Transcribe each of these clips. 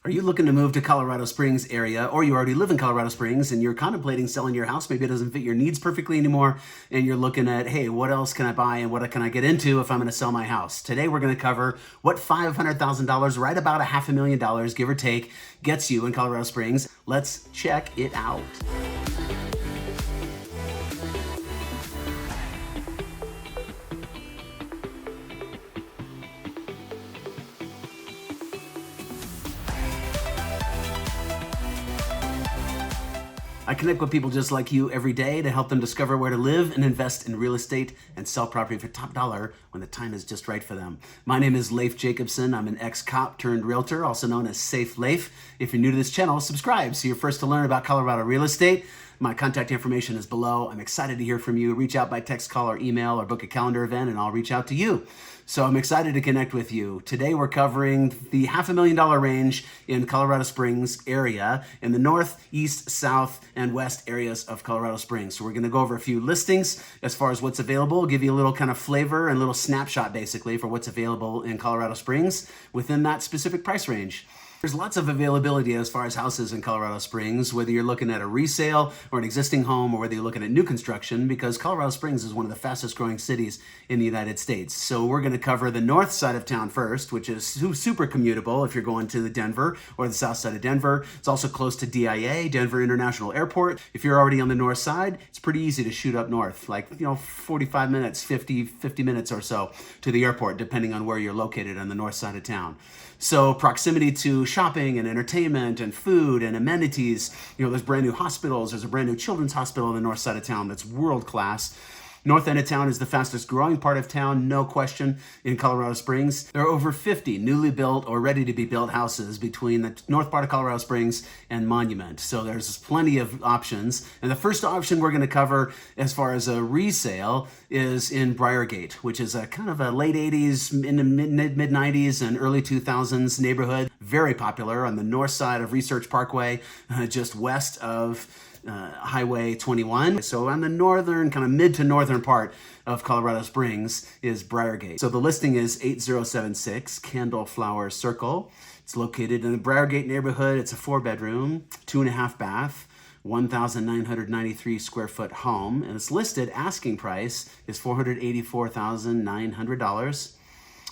Are you looking to move to Colorado Springs area, or you already live in Colorado Springs and you're contemplating selling your house? Maybe it doesn't fit your needs perfectly anymore, and you're looking at, hey, what else can I buy and what can I get into if I'm going to sell my house? Today we're going to cover what $500,000, right about $500,000, give or take, gets you in Colorado Springs. Let's check it out. I connect with people just like you every day to help them discover where to live and invest in real estate and sell property for top dollar when the time is just right for them. My name is Leif Jacobson. I'm an ex-cop turned realtor, also known as Safe Leif. If you're new to this channel, subscribe so you're first to learn about Colorado real estate. My contact information is below. I'm excited to hear from you. Reach out by text, call, or email, or book a calendar event, and I'll reach out to you. So I'm excited to connect with you. Today we're covering the $500,000 range in Colorado Springs area in the north, east, south, and west areas of Colorado Springs. So we're going to go over a few listings as far as what's available, give you a little kind of flavor and a little snapshot basically for what's available in Colorado Springs within that specific price range. There's lots of availability as far as houses in Colorado Springs, whether you're looking at a resale or an existing home, or whether you're looking at new construction, because Colorado Springs is one of the fastest growing cities in the United States. So we're going to cover the north side of town first, which is super commutable if you're going to Denver or the south side of Denver. It's also close to DIA, Denver International Airport. If you're already on the north side, it's pretty easy to shoot up north, like 45 minutes, 50 minutes or so to the airport, depending on where you're located on the north side of town. So proximity to shopping and entertainment and food and amenities. There's brand new hospitals. There's a brand new children's hospital on the north side of town that's world class. North end of town is the fastest growing part of town, no question, in Colorado Springs. There are over 50 newly built or ready to be built houses between the north part of Colorado Springs and Monument. So there's plenty of options. And the first option we're going to cover as far as a resale is in Briargate, which is a kind of a late 80s, in the mid 90s and early 2000s neighborhood. Very popular on the north side of Research Parkway, just west of Highway 21. So on the northern, kind of mid to northern part of Colorado Springs is Briargate. So the listing is 8076 Candleflower Circle. It's located in the Briargate neighborhood. It's a 4-bedroom, 2.5 bath, 1,993 square foot home, and it's listed asking price is $484,900.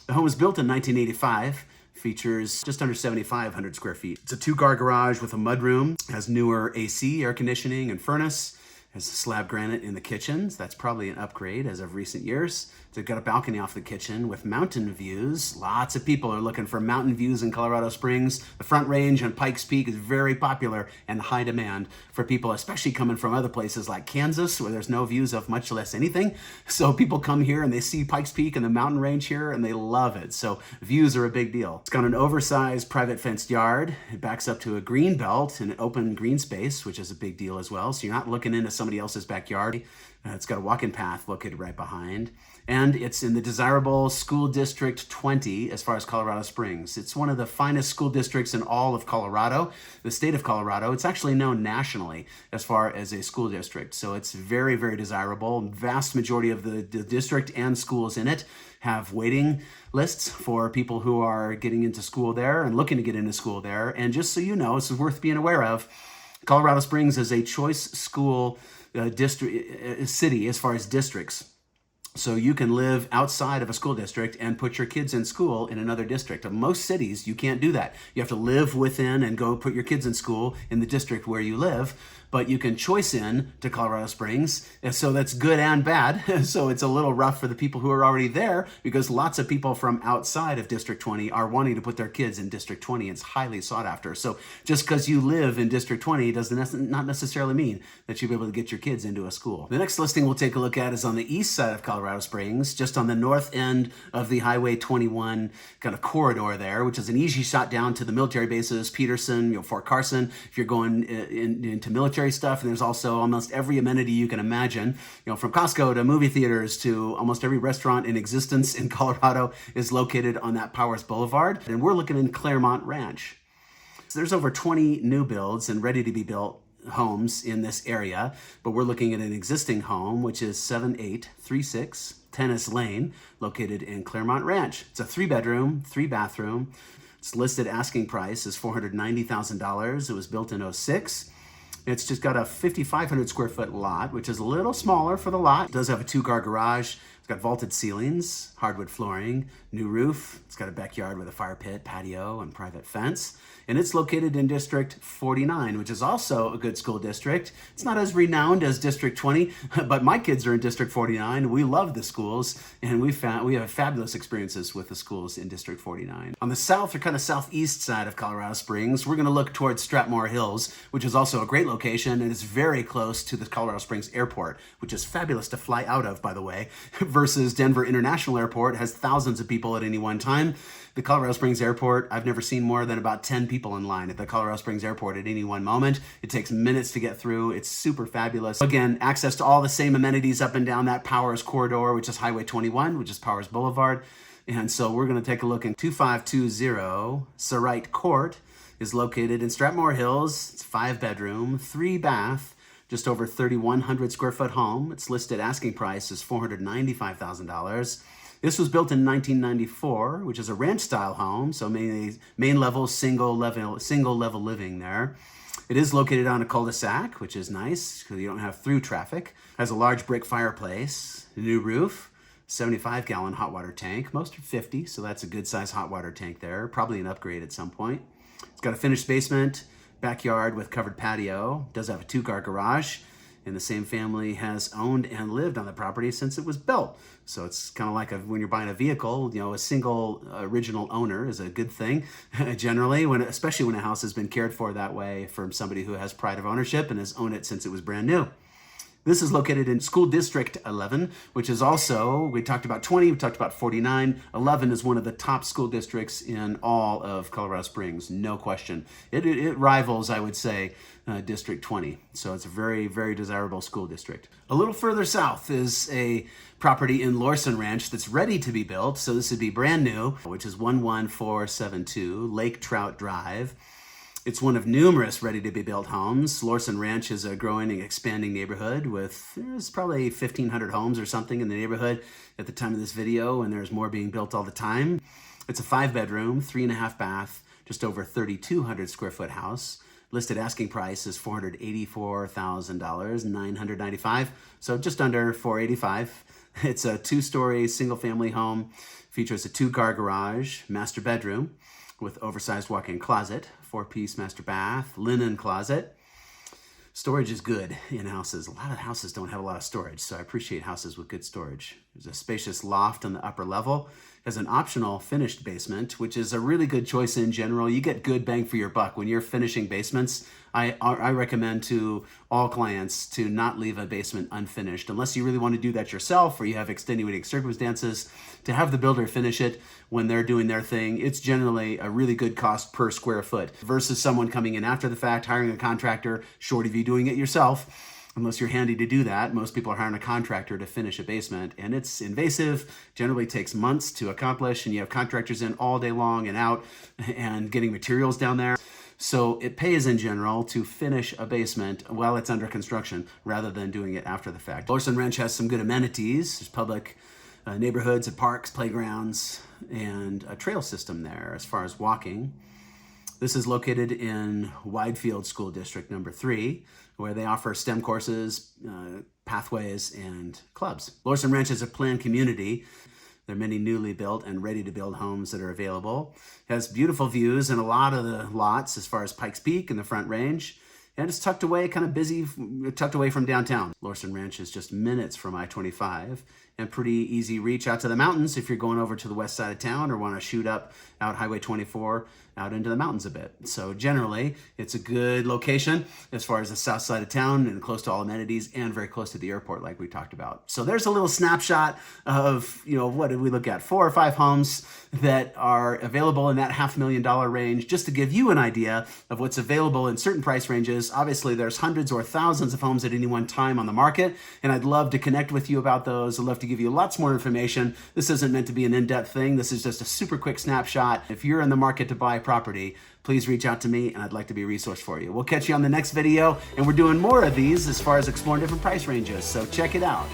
The home was built in 1985. Features just under 7,500 square feet. It's a 2-car garage with a mudroom, has newer AC, air conditioning, and furnace, has slab granite in the kitchens. That's probably an upgrade as of recent years. It's got a balcony off the kitchen with mountain views. Lots of people are looking for mountain views in Colorado Springs. The Front Range and Pikes Peak is very popular and high demand for people, especially coming from other places like Kansas, where there's no views of much less anything. So people come here and they see Pikes Peak and the mountain range here and they love it. So views are a big deal. It's got an oversized private fenced yard. It backs up to a green belt and an open green space, which is a big deal as well. So you're not looking into somebody else's backyard. It's got a walk-in path located right behind. And it's in the desirable School District 20 as far as Colorado Springs. It's one of the finest school districts in all of Colorado, the state of Colorado. It's actually known nationally as far as a school district. So it's very, very desirable. Vast majority of the district and schools in it have waiting lists for people who are getting into school there and looking to get into school there. And just so you know, this is worth being aware of, Colorado Springs is a choice school district city as far as districts. So you can live outside of a school district and put your kids in school in another district. In most cities, you can't do that. You have to live within and go put your kids in school in the district where you live. But you can choice in to Colorado Springs. And so that's good and bad. So it's a little rough for the people who are already there, because lots of people from outside of District 20 are wanting to put their kids in District 20. It's highly sought after. So just because you live in District 20 does not necessarily mean that you'll be able to get your kids into a school. The next listing we'll take a look at is on the east side of Colorado Springs, just on the north end of the Highway 21 kind of corridor there, which is an easy shot down to the military bases, Peterson, Fort Carson, if you're going into military stuff. And there's also almost every amenity you can imagine, from Costco to movie theaters to almost every restaurant in existence in Colorado is located on that Powers Boulevard. And we're looking in Claremont Ranch. So there's over 20 new builds and ready to be built homes in this area, but we're looking at an existing home, which is 7836 Tennis Lane, located in Claremont Ranch. It's a 3-bedroom, 3-bathroom, Its listed asking price is $490,000. It was built in '06. It's just got a 5,500 square foot lot, which is a little smaller for the lot. It does have a 2-car garage. It's got vaulted ceilings, hardwood flooring, new roof. It's got a backyard with a fire pit, patio, and private fence. And it's located in District 49, which is also a good school district. It's not as renowned as District 20, but my kids are in District 49. We love the schools, and we have fabulous experiences with the schools in District 49. On the south or kind of southeast side of Colorado Springs, we're going to look towards Stratmore Hills, which is also a great location, and it's very close to the Colorado Springs Airport, which is fabulous to fly out of, by the way, versus Denver International Airport has thousands of people at any one time. The Colorado Springs Airport, I've never seen more than about 10 people in line at the Colorado Springs Airport at any one moment. It takes minutes to get through. It's super fabulous. Again, access to all the same amenities up and down that Powers corridor, which is Highway 21, which is Powers Boulevard. And so we're going to take a look in 2520 Sarite Court is located in Stratmore Hills. It's 5-bedroom, 3-bath, just over 3,100 square foot home. Its listed asking price is $495,000. This was built in 1994, which is a ranch-style home, so main level, single level living there. It is located on a cul-de-sac, which is nice because you don't have through traffic. Has a large brick fireplace, a new roof, 75-gallon hot water tank. Most are 50, so that's a good-sized hot water tank there. Probably an upgrade at some point. It's got a finished basement, backyard with covered patio. Does have a 2-car garage. And the same family has owned and lived on the property since it was built. So it's kind of like when you're buying a vehicle, a single original owner is a good thing generally, especially when a house has been cared for that way from somebody who has pride of ownership and has owned it since it was brand new. This is located in School District 11, which is also, we talked about 20, we talked about 49. 11 is one of the top school districts in all of Colorado Springs, no question. It rivals, I would say, District 20. So it's a very, very desirable school district. A little further south is a property in Lon Ranch that's ready to be built. So this would be brand new, which is 11472 Lake Trout Drive. It's one of numerous ready-to-be-built homes. Lon Ranch is a growing and expanding neighborhood there's probably 1,500 homes or something in the neighborhood at the time of this video, and there's more being built all the time. It's a 5-bedroom, 3.5-bath, just over 3,200 square foot house. Listed asking price is $484,000, $995, so just under $485. It's a 2-story single-family home. Features a 2-car garage, master bedroom, with oversized walk-in closet, 4-piece master bath, linen closet. Storage is good in houses. A lot of houses don't have a lot of storage, so I appreciate houses with good storage. There's a spacious loft on the upper level. Has an optional finished basement, which is a really good choice in general. You get good bang for your buck. When you're finishing basements, I recommend to all clients to not leave a basement unfinished, unless you really want to do that yourself or you have extenuating circumstances. To have the builder finish it when they're doing their thing, it's generally a really good cost per square foot versus someone coming in after the fact, hiring a contractor, short of you doing it yourself. Unless you're handy to do that, most people are hiring a contractor to finish a basement, and it's invasive, generally takes months to accomplish, and you have contractors in all day long and out and getting materials down there. So it pays in general to finish a basement while it's under construction rather than doing it after the fact. Lon Ranch has some good amenities. There's public neighborhoods and parks, playgrounds, and a trail system there as far as walking. This is located in Widefield School District number 3, where they offer STEM courses, pathways, and clubs. Lon Ranch is a planned community. There are many newly built and ready-to-build homes that are available. It has beautiful views in a lot of the lots as far as Pikes Peak and the Front Range. And it's tucked away, kind of busy, tucked away from downtown. Lon Ranch is just minutes from I-25 and pretty easy reach out to the mountains if you're going over to the west side of town or want to shoot up out Highway 24 out into the mountains a bit. So generally, it's a good location as far as the south side of town and close to all amenities and very close to the airport like we talked about. So there's a little snapshot of, what did we look at? 4 or 5 homes that are available in that $500,000 range, just to give you an idea of what's available in certain price ranges. Obviously, there's hundreds or thousands of homes at any one time on the market, and I'd love to connect with you about those. I'd love to give you lots more information. This isn't meant to be an in-depth thing. This is just a super quick snapshot. If you're in the market to buy property, please reach out to me, and I'd like to be a resource for you. We'll catch you on the next video, and we're doing more of these as far as exploring different price ranges, so check it out.